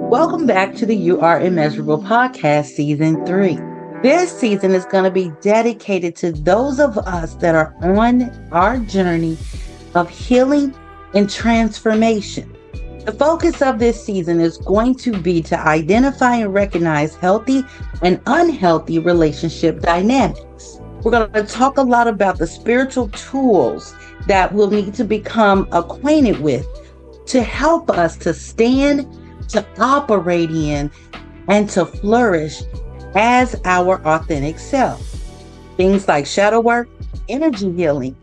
Welcome back to the You Are Immeasurable podcast, season 3. This season is going to be dedicated to those of us that are on our journey of healing and transformation. The focus of this season is going to be to identify and recognize healthy and unhealthy relationship dynamics. We're going to talk a lot about the spiritual tools that we'll need to become acquainted with to help us to stand, to operate in, and to flourish as our authentic self. Things like shadow work, energy healing,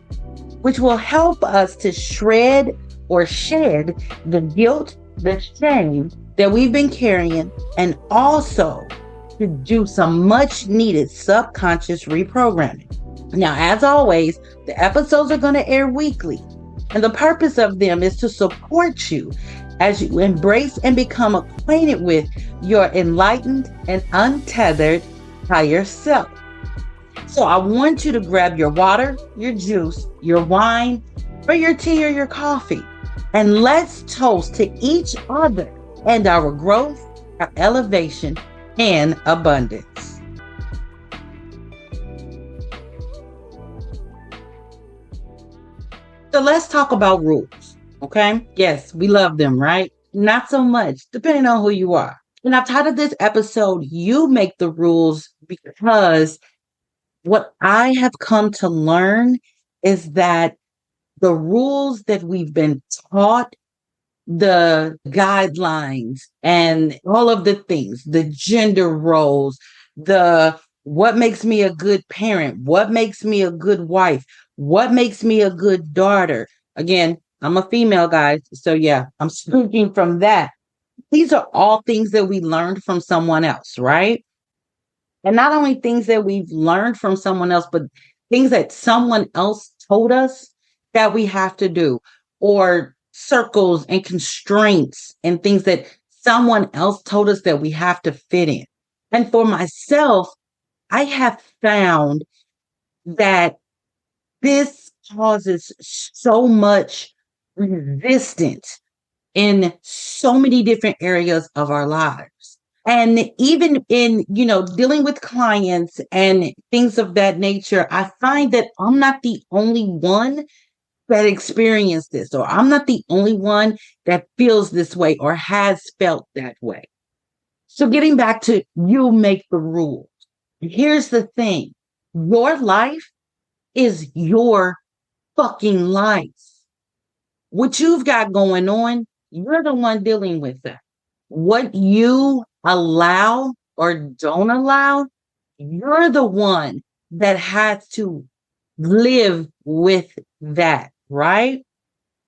which will help us to shred or shed the guilt, the shame that we've been carrying, and also to do some much needed subconscious reprogramming. Now, as always, the episodes are going to air weekly, and the purpose of them is to support you as you embrace and become acquainted with your enlightened and untethered higher self. So I want you to grab your water, your juice, your wine, or your tea or your coffee, and let's toast to each other and our growth, our elevation, and abundance. So let's talk about rules. Okay. Yes, we love them, right? Not so much, depending on who you are. And I've titled this episode, You Make the Rules, because what I have come to learn is that the rules that we've been taught, the guidelines and all of the things, the gender roles, the what makes me a good parent, what makes me a good wife, what makes me a good daughter. Again, I'm a female, guys. So yeah, I'm speaking from that. These are all things that we learned from someone else, right? And not only things that we've learned from someone else, but things that someone else told us that we have to do, or circles and constraints and things that someone else told us that we have to fit in. And for myself, I have found that this causes so much resistance in so many different areas of our lives. And even in, dealing with clients and things of that nature, I find that I'm not the only one that experienced this, or I'm not the only one that feels this way or has felt that way. So getting back to you make the rules. Here's the thing. Your life is your fucking life. What you've got going on, you're the one dealing with that. What you allow or don't allow, you're the one that has to live with that, right?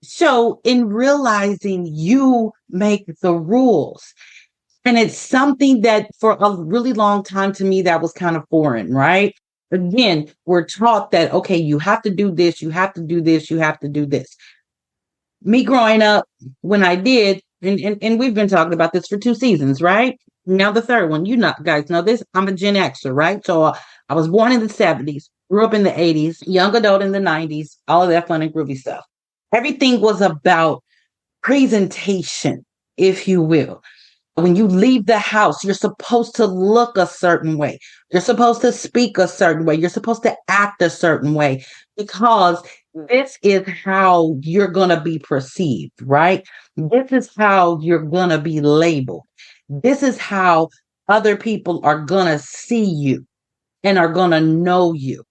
So in realizing you make the rules, and it's something that for a really long time to me, that was kind of foreign, right? Again, we're taught that, okay, you have to do this, you have to do this, you have to do this. Me growing up, when I did, and we've been talking about this for 2 seasons, right? Now the third one, guys know this, I'm a Gen Xer, right? So I was born in the 70s, grew up in the 80s, young adult in the 90s, all of that fun and groovy stuff. Everything was about presentation, if you will. When you leave the house, you're supposed to look a certain way. You're supposed to speak a certain way. You're supposed to act a certain way, because this is how you're going to be perceived, right? This is how you're going to be labeled. This is how other people are going to see you and are going to know you.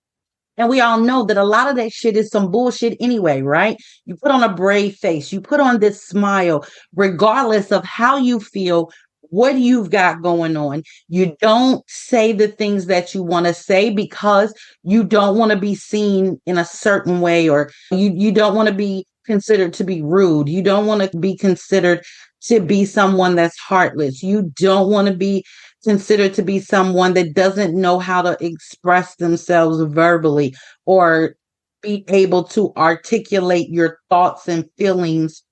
And we all know that a lot of that shit is some bullshit anyway, right? You put on a brave face, you put on this smile, regardless of how you feel, what you've got going on. You don't say the things that you want to say because you don't want to be seen in a certain way, or you don't want to be considered to be rude. You don't want to be considered to be someone that's heartless. You don't want to be considered to be someone that doesn't know how to express themselves verbally, or be able to articulate your thoughts and feelings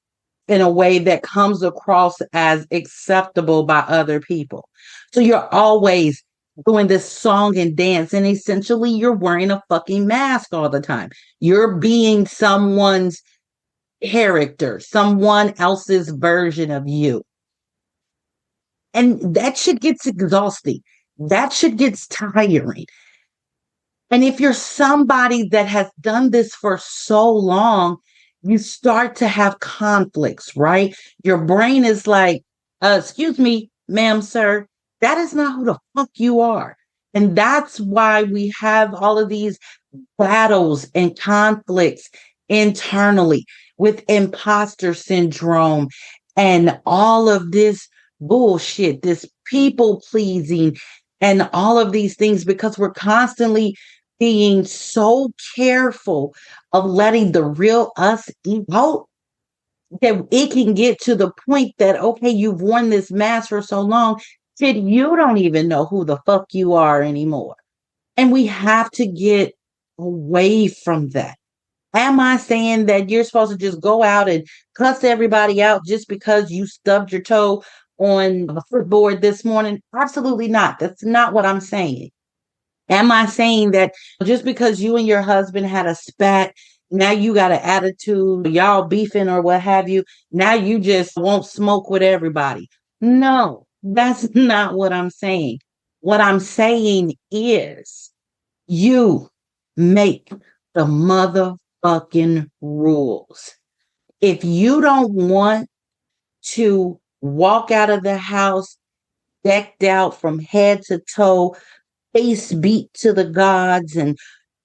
in a way that comes across as acceptable by other people. So you're always doing this song and dance, and essentially you're wearing a fucking mask all the time. You're being someone's character, someone else's version of you. And that shit gets exhausting. That shit gets tiring. And if you're somebody that has done this for so long, you start to have conflicts, right? Your brain is like, excuse me, ma'am, sir, that is not who the fuck you are. And that's why we have all of these battles and conflicts internally with imposter syndrome and all of this bullshit, this people pleasing, and all of these things because we're constantly being so careful of letting the real us out that it can get to the point that, okay, you've worn this mask for so long that you don't even know who the fuck you are anymore. And we have to get away from that. Am I saying that you're supposed to just go out and cuss everybody out just because you stubbed your toe on the footboard this morning? Absolutely not. That's not what I'm saying. Am I saying that just because you and your husband had a spat, now you got an attitude, y'all beefing or what have you, now you just won't smoke with everybody? No, that's not what I'm saying. What I'm saying is you make the motherfucking rules. If you don't want to walk out of the house decked out from head to toe, face beat to the gods, and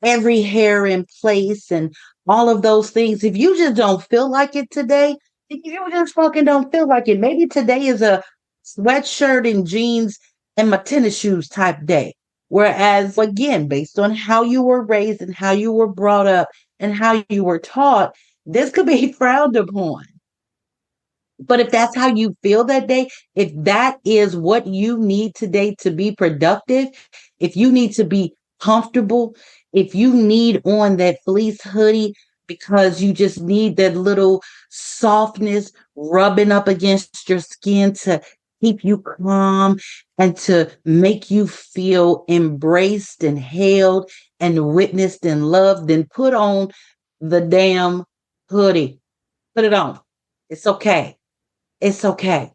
every hair in place, and all of those things, if you just don't feel like it today, if you just fucking don't feel like it, maybe today is a sweatshirt and jeans and my tennis shoes type day. Whereas, again, based on how you were raised and how you were brought up and how you were taught, this could be frowned upon. But if that's how you feel that day, if that is what you need today to be productive, if you need to be comfortable, if you need on that fleece hoodie because you just need that little softness rubbing up against your skin to keep you calm and to make you feel embraced and held and witnessed and loved, then put on the damn hoodie. Put it on. It's okay. It's okay.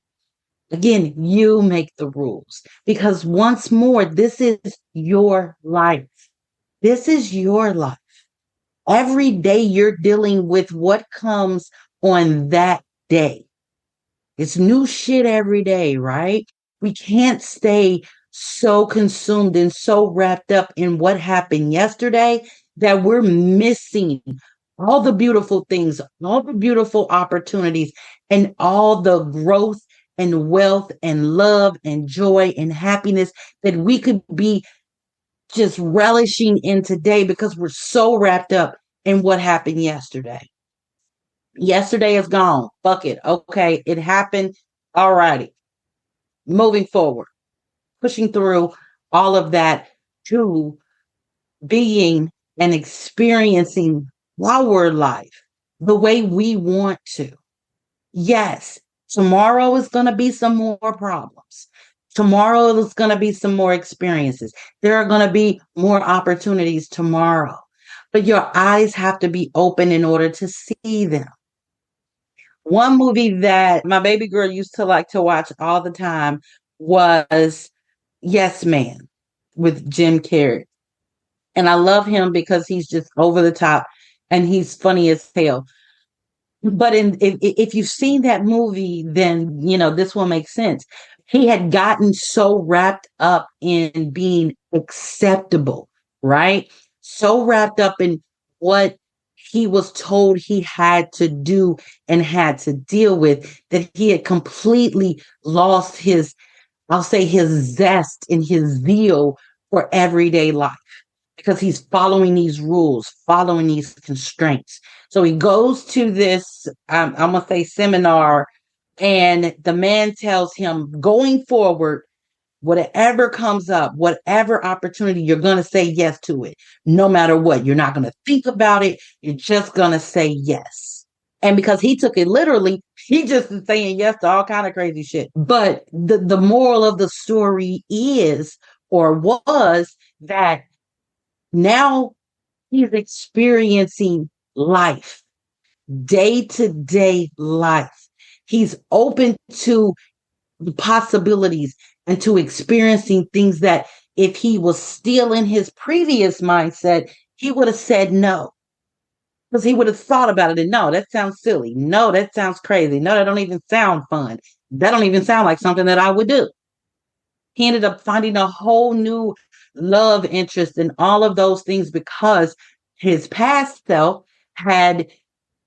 Again, you make the rules because once more, this is your life. This is your life. Every day you're dealing with what comes on that day. It's new shit every day, right? We can't stay so consumed and so wrapped up in what happened yesterday that we're missing all the beautiful things, all the beautiful opportunities, and all the growth and wealth and love and joy and happiness that we could be just relishing in today because we're so wrapped up in what happened yesterday. Yesterday is gone. Fuck it. Okay, it happened. All righty. Moving forward, pushing through all of that to being and experiencing our life the way we want to. Yes, tomorrow is going to be some more problems. Tomorrow is going to be some more experiences. There are going to be more opportunities tomorrow. But your eyes have to be open in order to see them. One movie that my baby girl used to like to watch all the time was Yes Man with Jim Carrey. And I love him because he's just over the top and he's funny as hell. But if you've seen that movie, then you know this will make sense. He had gotten so wrapped up in being acceptable, right? So wrapped up in what he was told he had to do and had to deal with that he had completely lost his, I'll say, his zest and his zeal for everyday life because he's following these rules, following these constraints. So he goes to this, I'm going to say seminar, and the man tells him going forward, whatever comes up, whatever opportunity, you're going to say yes to it, no matter what. You're not going to think about it. You're just going to say yes. And because he took it literally, he just is saying yes to all kind of crazy shit. But the moral of the story is, or was, that now he's experiencing life, day to day life. He's open to possibilities and to experiencing things that if he was still in his previous mindset, he would have said no. Because he would have thought about it and no, that sounds silly. No, that sounds crazy. No, that don't even sound fun. That don't even sound like something that I would do. He ended up finding a whole new love interest in all of those things because his past self had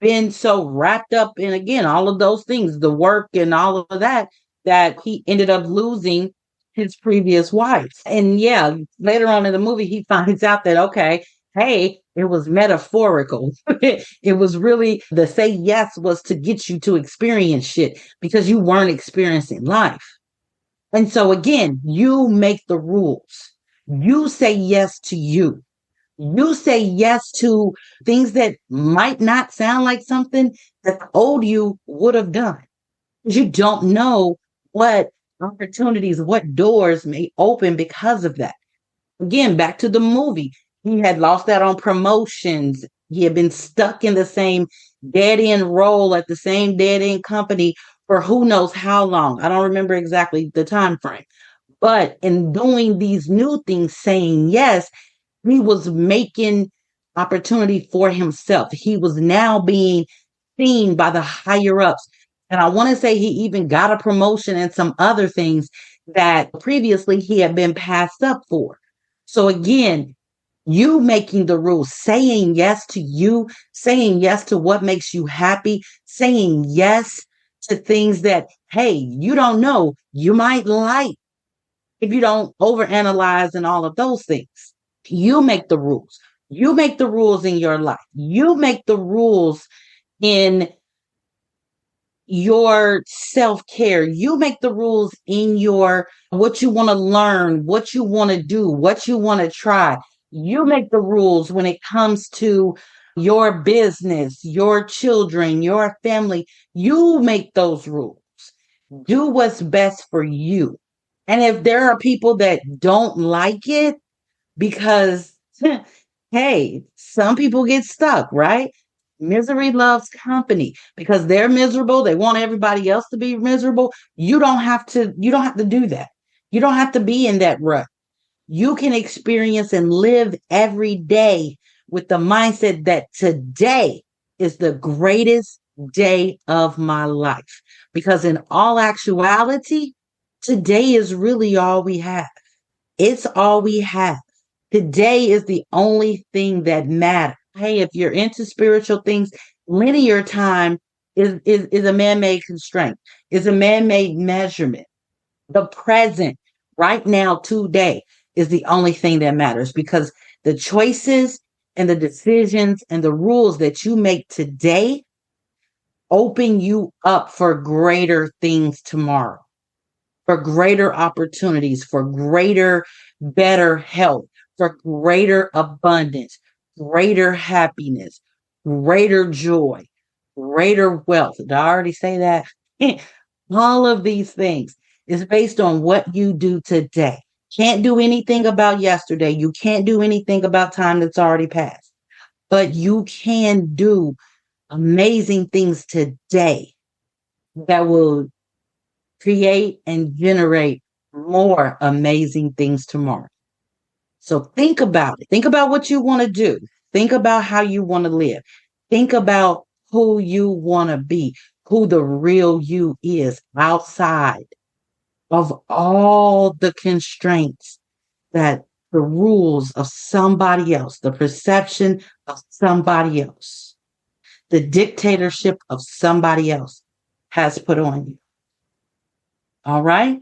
been so wrapped up in, again, all of those things, the work and all of that, that he ended up losing his previous wife. And yeah, later on in the movie, he finds out that, okay, hey, it was metaphorical. It was really the say yes was to get you to experience shit because you weren't experiencing life. And so again, you make the rules. You say yes to you. You say yes to things that might not sound like something that the old you would have done. You don't know what opportunities, what doors may open because of that. Again, back to the movie. He had lost out on promotions. He had been stuck in the same dead end role at the same dead end company for who knows how long. I don't remember exactly the time frame. But in doing these new things, saying yes, he was making opportunity for himself. He was now being seen by the higher ups. And I want to say he even got a promotion and some other things that previously he had been passed up for. So again, you making the rules, saying yes to you, saying yes to what makes you happy, saying yes to things that, hey, you don't know, you might like if you don't overanalyze and all of those things. You make the rules. You make the rules in your life. You make the rules in your self-care. You make the rules in your what you want to learn, what you want to do, what you want to try. You make the rules when it comes to your business, your children, your family. You make those rules. Do what's best for you. And if there are people that don't like it, because, hey, some people get stuck, right? Misery loves company because they're miserable. They want everybody else to be miserable. You don't have to do that. You don't have to be in that rut. You can experience and live every day with the mindset that today is the greatest day of my life. Because in all actuality, today is really all we have. It's all we have. Today is the only thing that matters. Hey, if you're into spiritual things, linear time is a man-made constraint, is a man-made measurement. The present, right now, today, is the only thing that matters because the choices and the decisions and the rules that you make today open you up for greater things tomorrow, for greater opportunities, for greater, better health, for greater abundance, greater happiness, greater joy, greater wealth. Did I already say that? All of these things is based on what you do today. Can't do anything about yesterday. You can't do anything about time that's already passed. But you can do amazing things today that will create and generate more amazing things tomorrow. So think about it. Think about what you want to do. Think about how you want to live. Think about who you want to be, who the real you is outside of all the constraints that the rules of somebody else, the perception of somebody else, the dictatorship of somebody else has put on you. All right?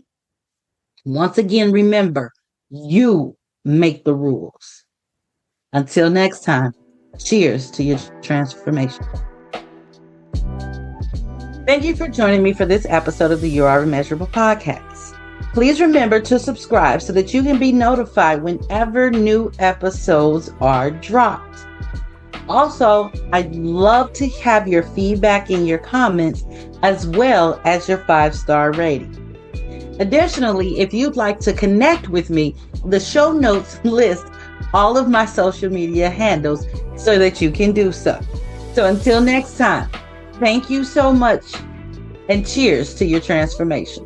Once again, remember, you make the rules. Until next time, cheers to your transformation. Thank you for joining me for this episode of the You Are Immeasurable podcast. Please remember to subscribe so that you can be notified whenever new episodes are dropped. Also, I'd love to have your feedback and your comments as well as your 5-star rating. Additionally, if you'd like to connect with me, the show notes list all of my social media handles so that you can do so. So until next time, thank you so much and cheers to your transformation.